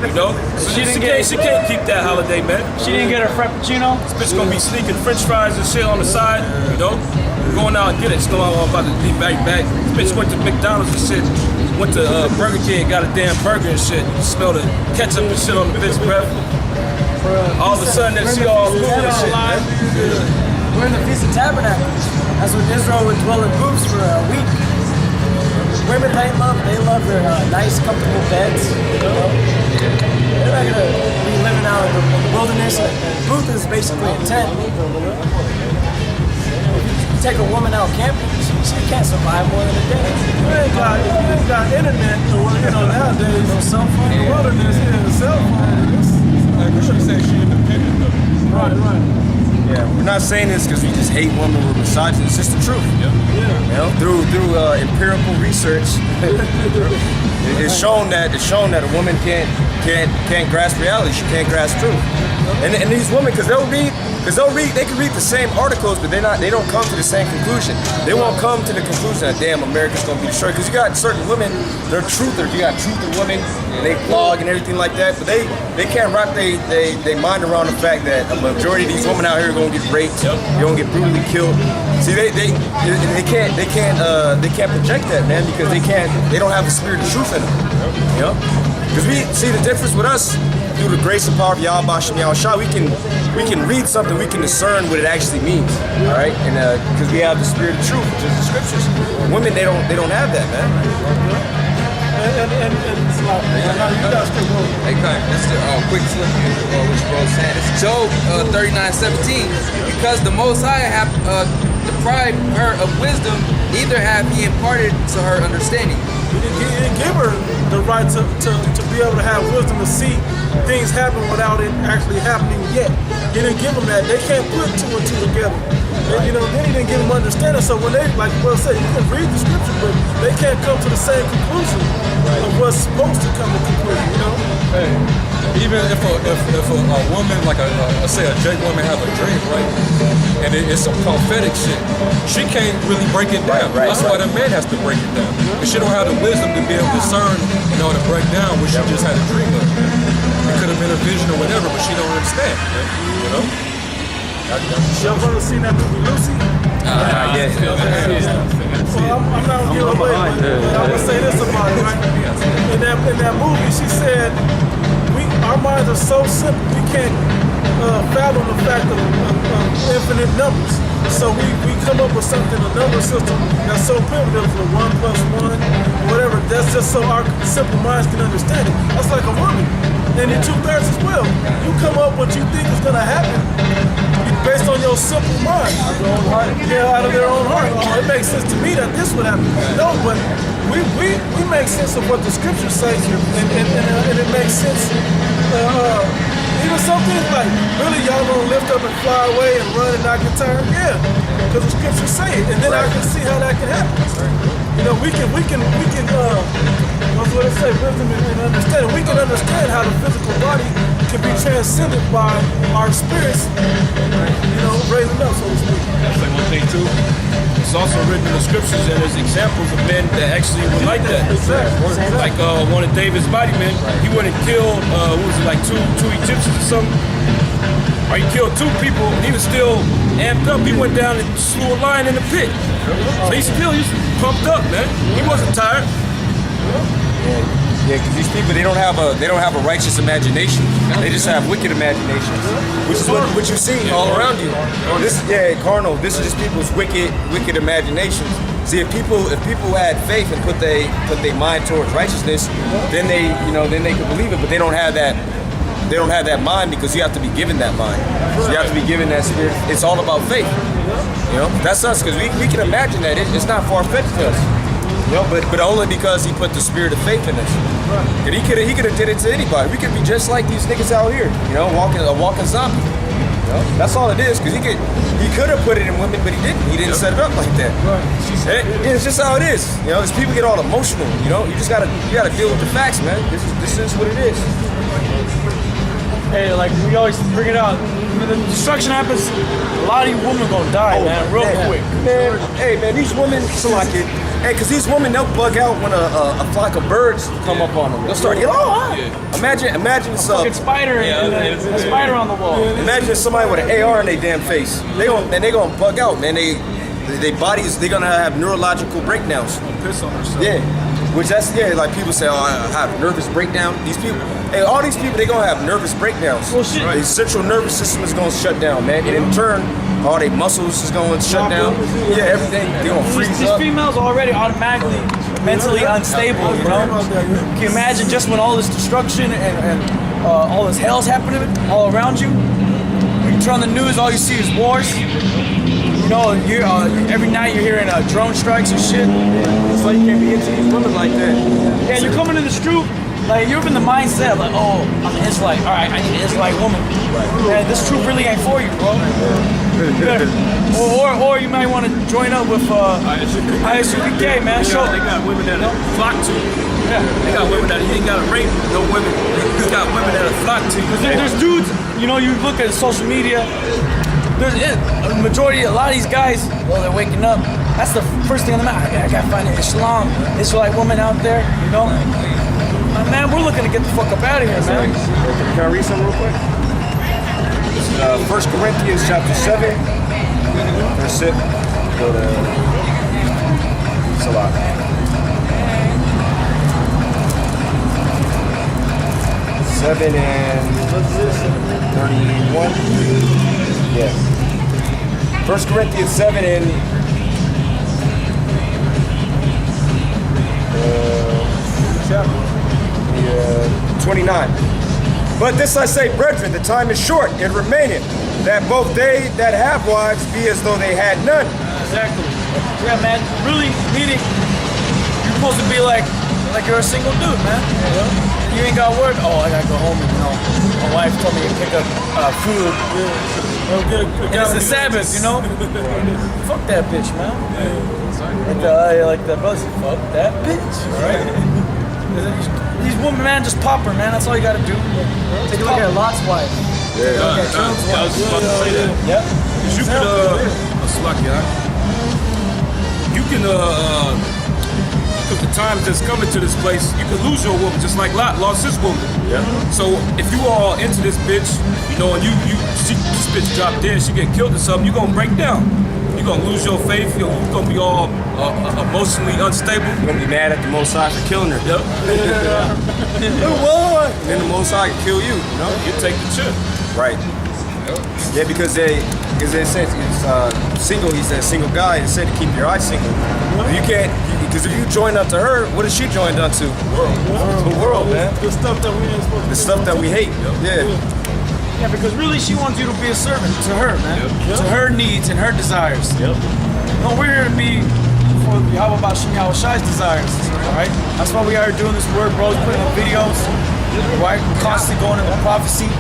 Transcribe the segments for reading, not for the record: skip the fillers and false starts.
You know? She can't keep that holiday, man. She didn't get her frappuccino. This bitch gonna be sneaking French fries and shit on the side, you know? Going out and get it. Still about to be back. This bitch went to McDonald's and shit. Went to Burger King and got a damn burger and shit. You smell the ketchup and shit on the bitch breath. All of a sudden that she all cool and shit, man. We're in the Feast of Tabernacles. That's when Israel would dwell in booths for a week. Women, they love their nice, comfortable beds. You know? They're not gonna be living out in the wilderness. A booth is basically a tent. You take a woman out camping, she can't survive more than a day. You ain't got internet, nowadays. No cell phone. In the wilderness, cell phone. Like she said, she independent though. Right. Yeah, we're not saying this because we just hate women with misogyny. It's just the truth. Yeah. You know, through empirical research, it's shown that a woman can't grasp reality. She can't grasp truth. And these women, because they can read the same articles, but they don't come to the same conclusion. They won't come to the conclusion that damn, America's gonna be destroyed. Because you got certain women, they're truthers. You got truther women, and they blog and everything like that. But they can't wrap they mind around the fact that a majority of these women out here are gonna get raped. They're gonna get brutally killed. See, they can't project that, man, because they don't have the spirit of truth in them. You know, because we see the difference with us. Through the grace and power of Yahweh Shem Yahushua, we can read something, we can discern what it actually means, all right? And because we have the spirit of truth, which is the scriptures. Women, they don't have that, man. And it's like, you guys can go. Hey, just a quick slip in what bro saying. It's Job 39:17. Because the Most High have deprived her of wisdom, neither have he imparted to her understanding. He didn't give her the right to be able to have wisdom to see things happen without it actually happening yet. He didn't give them that. They can't put two and two together. And, then he didn't give them understanding. So when they, like Will said, you can read the scripture, but they can't come to the same conclusion of what's supposed to come to conclusion, you know? Hey, even if a woman, like say a J woman have a dream, right? And it's some prophetic shit, she can't really break it down. That's why the man has to break it down. Because she don't have the wisdom to be able to discern, to break down what she just had a dream of. It could have been a vision or whatever, but she don't understand. You know? Y'all ever seen that movie Lucy? Yes. Well, I'm not gonna give it away, but I'm gonna say this about it, right? In that movie, she said, our minds are so simple, we can't fathom the fact of infinite numbers. So we come up with something, a number system that's so primitive for 1 + 1, whatever. That's just so our simple minds can understand it. That's like a woman. And in 2/3 as well. You come up what you think is gonna happen based on your simple mind. Out of their own heart. Oh, it makes sense to me that this would happen. No, but we make sense of what the scriptures say, and it makes sense. Even some things like, really, y'all gonna lift up and fly away and run and not get tired? Yeah, because the scriptures say it, and then I can see how that can happen. We can. What's what it say? Wisdom and understanding. We can understand how the physical body can be transcended by our spirits. Raising up, so to speak. That's like one thing too. It's also written in the scriptures, and there's examples of men that actually were like that. Exactly. Like one of David's mighty men, he went and killed, like two Egyptians or something? Or he killed 2 people, and he was still amped up. He went down and slew a lion in the pit. So he's pumped up, man. He wasn't tired. Yeah, because these people they don't have a righteous imagination. They just have wicked imaginations, which is what you see all around you. Carnal. This is just people's wicked imaginations. See, if people had faith and put their mind towards righteousness, then they could believe it. But they don't have that. They don't have that mind because you have to be given that mind. So you have to be given that spirit. It's all about faith. That's us because we can imagine that it's not far-fetched to us. But only because he put the spirit of faith in us. And he could have did it to anybody. We could be just like these niggas out here, a walking zombie. That's all it is. Because he could have put it in women, but he didn't. He didn't set it up like that. It's just how it is. As people get all emotional, you just gotta deal with the facts, man. This is what it is. Hey, like we always bring it out. When the destruction happens, a lot of you women are gonna die, man, real quick. Man, these women, Hey, because these women, they'll bug out when a flock of birds come up on them. They'll start yelling, oh, hi. Imagine it's Fucking spider, a spider on the wall. imagine somebody with an AR in their damn face. They gonna bug out, man. They bodies, they're gonna have neurological breakdowns. Piss on herself. Yeah, which like people say, oh, I have nervous breakdown. These people, hey, all these people, they gonna have nervous breakdowns. Well, shit. Their central nervous system is gonna shut down, man. And in turn, all their muscles is gonna shut down. Yeah, everything, they gonna freeze These up. females are already automatically mentally unstable, you know? Can you imagine just when all this destruction and all this hell's happening all around you? When you turn on the news, all you see is wars. You know, every night you're hearing drone strikes and shit. It's like you can't be into these women like that. Yeah, you're coming in the street, like you're in the mindset like, oh, I'm an Israelite. All right, I need an Israelite woman. Man, this truth really ain't for you, bro. Or you might want to join up with ISUPK, man. Show. They got women that flock to you. Yeah. They got women that you ain't got to rape no women. You got women that flock to you. There's dudes, you know, you look at social media. There's a majority, a lot of these guys, well, they're waking up. That's the first thing on the mind. I gotta find an Israelite woman out there, you know. Man, we're looking to get the fuck up out of here, man. Can I read something real quick? 1 Corinthians chapter 7, verse 6. Go to Salah. 7 and 31. Yeah. 1 Corinthians 7 and 29. But this I say, brethren, the time is short, it remaineth, that both they that have wives be as though they had none. Exactly. Yeah, man. Really meaning you're supposed to be like you're a single dude, man. You ain't got work. Oh, I gotta go home and my wife told me to pick up food. And it's the Sabbath, you know. Fuck that bitch, man. Like the buzz. Fuck that bitch. Right? These women, man, just pop her, man. That's all you gotta do. Take a look at Lot's wife. I was just about to say that. Yep. 'Cause you can, because the times that's coming to this place, you can lose your woman, just like Lot lost his woman. Yeah. So if you all into this bitch, you know, and this bitch drop dead, she get killed or something, you're gonna break down. You're gonna lose your faith. You're gonna be all emotionally unstable. You're gonna be mad at the Most High for killing her. Yep. And then the Most High can kill you, you know? You take the chip. Right. Yeah, because it says it's single. He said single guy. It said to keep your eyes single. You can't, because if you join up to her, what is she joined up to? The world, man. The stuff that we ain't supposed to. The stuff that we hate. Yeah. Yeah, because really she wants you to be a servant to her, man. To her needs and her desires. Yep. No, we're here to be for Yahweh Bashim Yahweh Shai's desires. Alright? That's why we are doing this work, bro. We're putting up videos. Right? We're constantly going into prophecy.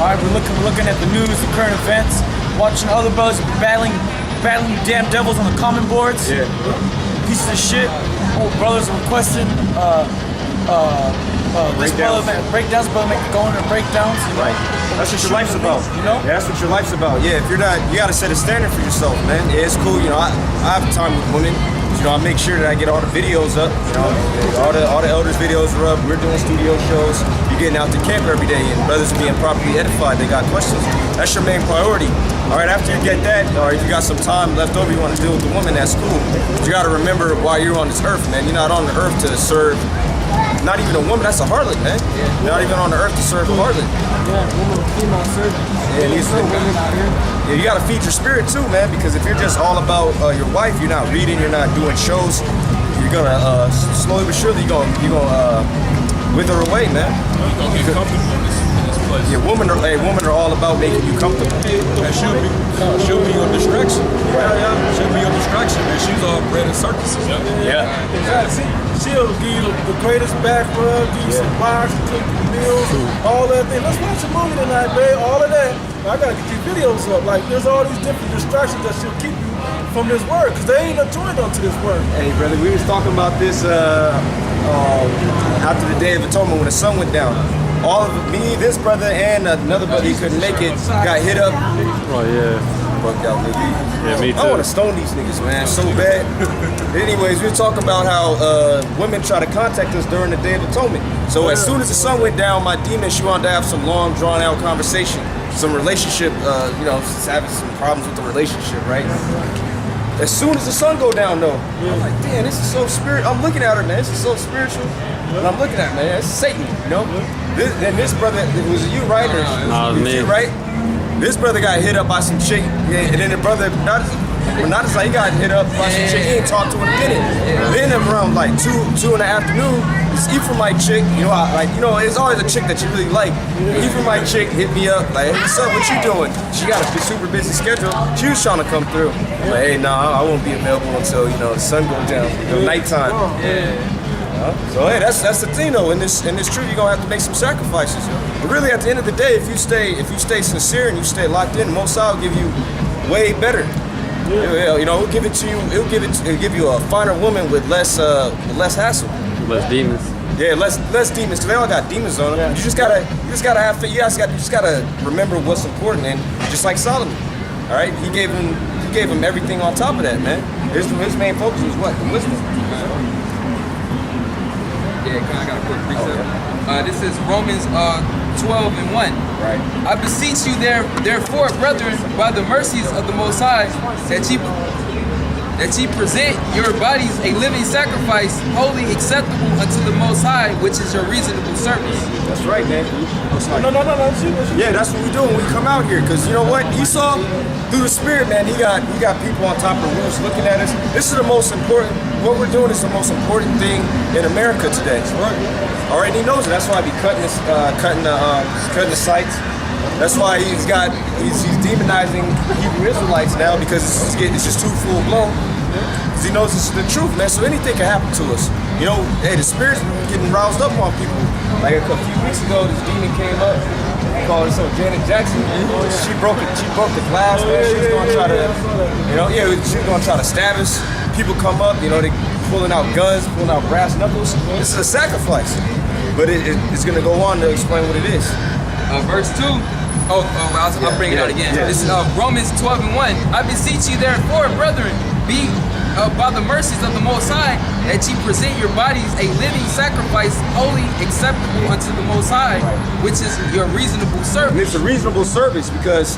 Alright, we're looking at the news, the current events, watching other brothers battling you damn devils on the common boards. Yeah. Pieces of shit. Old brothers requesting breakdowns, brother going to breakdowns. Right. That's what your life's about. You know? Yeah, that's what your life's about. Yeah, if you're not, you gotta set a standard for yourself, man. Yeah, it's cool. You know, I have time with women. You know, I make sure that I get all the videos up. You know, all the elders' videos are up. We're doing studio shows. You're getting out to camp every day, and brothers being properly edified. They got questions. That's your main priority. All right, after you get that, or if you got some time left over, you want to deal with the woman. That's cool. But you got to remember why you're on this earth, man. You're not on the earth to serve. Not even a woman. That's a harlot, man. You're not even on the earth to serve a harlot. Yeah, woman, female servant. Yeah, There's no women out here. Yeah, you gotta feed your spirit too, man. Because if you're just all about your wife, you're not reading, you're not doing shows. You're gonna slowly but surely you're gonna wither away, man. You're gonna get comfortable in this place. Yeah, women are all about making you comfortable. And she'll be your distraction. She'll be your distraction, man. She's all bred in circuses. Yeah. She'll give you the greatest back rub, give you some box, cook you meals, all that thing. Let's watch a movie tonight, babe. All of that. I gotta get these videos up. Like, there's all these different distractions that she'll keep you from this word, because they ain't joined onto this word. Hey, brother, we was talking about this after the Day of Atonement when the sun went down. All of me, this brother, and another brother, he couldn't make it, got hit up. Oh yeah. bugged out nigga. Yeah, me I too. want to stone these niggas, man, so bad. Anyways, we were talking about how women try to contact us during the Day of Atonement. So as soon as the sun went down, my demon, she wanted to have some long, drawn-out conversation, some relationship, she's having some problems with the relationship, right? As soon as the sun go down, though, I'm like, damn, this is so spiritual. I'm looking at her, man, this is so spiritual. And I'm looking at, man, it's Satan, you know? And this brother, it was you, right? Or, No, it was me. you, right? This brother got hit up by some chick, and then the brother, not as like he got hit up by some chick, he ain't talked to her in a minute. Then around like 2 in the afternoon, this Ephraimite chick, it's always a chick that you really like. Ephraimite chick hit me up, like, hey, what's up, what you doing? She got a super busy schedule. She was trying to come through. I'm like, hey, nah, I won't be available until, the sun goes down, nighttime. So hey, that's the thing though. In this truth, you're gonna have to make some sacrifices. But really, at the end of the day, if you stay sincere and you stay locked in, Most High will give you way better. It'll give it to you. It'll give you a finer woman with less hassle. Less demons. Yeah, less demons, because they all got demons on them. You just gotta have faith. You just gotta remember what's important, and just like Solomon, all right, he gave him everything on top of that, man. His main focus was what? Wisdom. Yeah, I got a quick precept. This is Romans 12:1. Right. I beseech you therefore, brethren, by the mercies of the Most High, that ye present your bodies a living sacrifice, holy, acceptable unto the Most High, which is your reasonable service. That's right, man. No. Yeah, that's what we do when we come out here. Because you know what? Esau, through the Spirit, man, he got people on top of the roofs looking at us. This is the most important. What we're doing is the most important thing in America today. All right, and he knows it. That's why he be cutting the sites. That's why he's demonizing Hebrew Israelites now, because it's just too full blown. Because he knows this is the truth, man. So anything can happen to us. Hey, the Spirit's getting roused up on people. Like a few weeks ago, this demon came up. He called herself Janet Jackson. She broke the glass, man. She was gonna try to, she was gonna try to stab us. People come up, they pulling out guns, pulling out brass knuckles. This is a sacrifice. But it's gonna go on to explain what it is. Verse 2. I'll bring it out again. Yeah. This is Romans 12:1. I beseech you therefore, brethren, be by the mercies of the Most High, that ye present your bodies a living sacrifice, holy, acceptable unto the Most High, which is your reasonable And service. it's a reasonable service because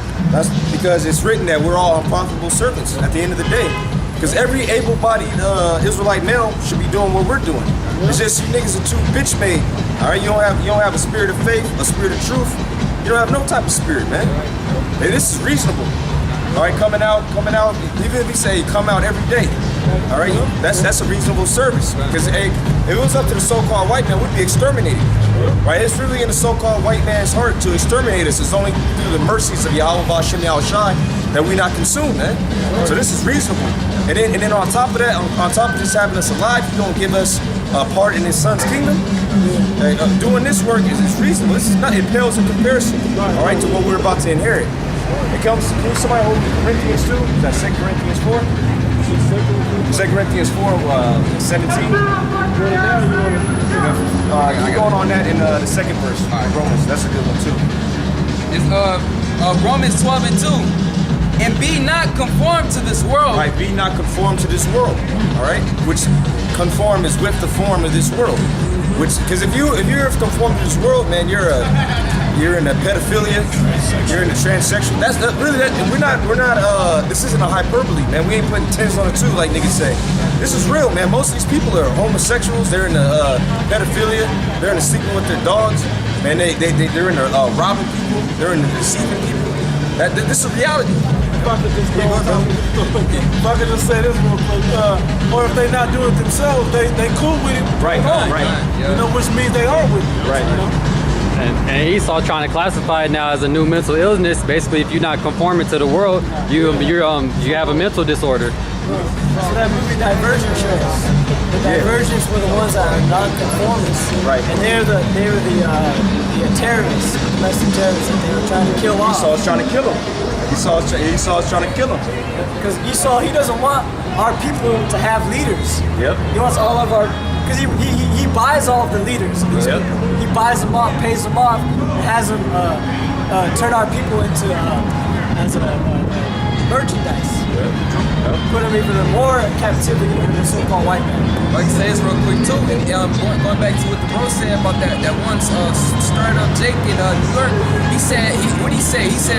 it's written that we're all unprofitable servants at the end of the day. Because every able-bodied Israelite male should be doing what we're doing. It's just you niggas are too bitch made. All right, you don't have a spirit of faith, a spirit of truth. You don't have no type of spirit, man. Hey, this is reasonable. All right, coming out. Even if we say come out every day, all right, that's a reasonable service. Because if it was up to the so-called white man, we'd be exterminated. Right? It's really in the so-called white man's heart to exterminate us. It's only through the mercies of Yahweh Bashem Yahushai that we're not consumed, man. So this is reasonable. And then on top of that, on top of just having us alive, He's gonna give us a part in His Son's kingdom. Doing this work is reasonable. It pales in comparison, all right, to what we're about to inherit. Can somebody hold Corinthians 2? Is that 2 Corinthians 4? 2 Corinthians 4, 17. Keep going on that in the second verse. Romans, that's a good one too. It's Romans 12:2. And be not conformed to this world. Right, be not conformed to this world. All right, which conform is with the form of this world. Because if you're conformed to this world, man, you're in a pedophilia, you're in a transsexual. That's really that. We're not. This isn't a hyperbole, man. We ain't putting tens on a two like niggas say. This is real, man. Most of these people are homosexuals. They're in the pedophilia. They're in the sleeping with their dogs. Man, they're in the robbing people. They're in the deceiving people. This is a reality. If I could just say this real quick, or if they're not doing it themselves, they cool with it. Right. Which means they are with it. Right. And Esau trying to classify it now as a new mental illness. Basically, if you're not conforming to the world, you have a mental disorder. So that movie Divergent shows. The Divergents were the ones that are non-conformists. Right. And they were the terrorists, domestic terrorists that they were trying to kill off. Esau's trying to kill him. Esau's trying to kill him. Because Esau, he doesn't want our people to have leaders. Yep. He wants all of our, because he buys all of the leaders. Yep. He buys them off, pays them off, and has them turn our people into merchandise. Put them even more captivity than the so-called white man. Like I say this real quick too, and going back to what the bro said about that one startup Jake in New York, he said, what he said? He said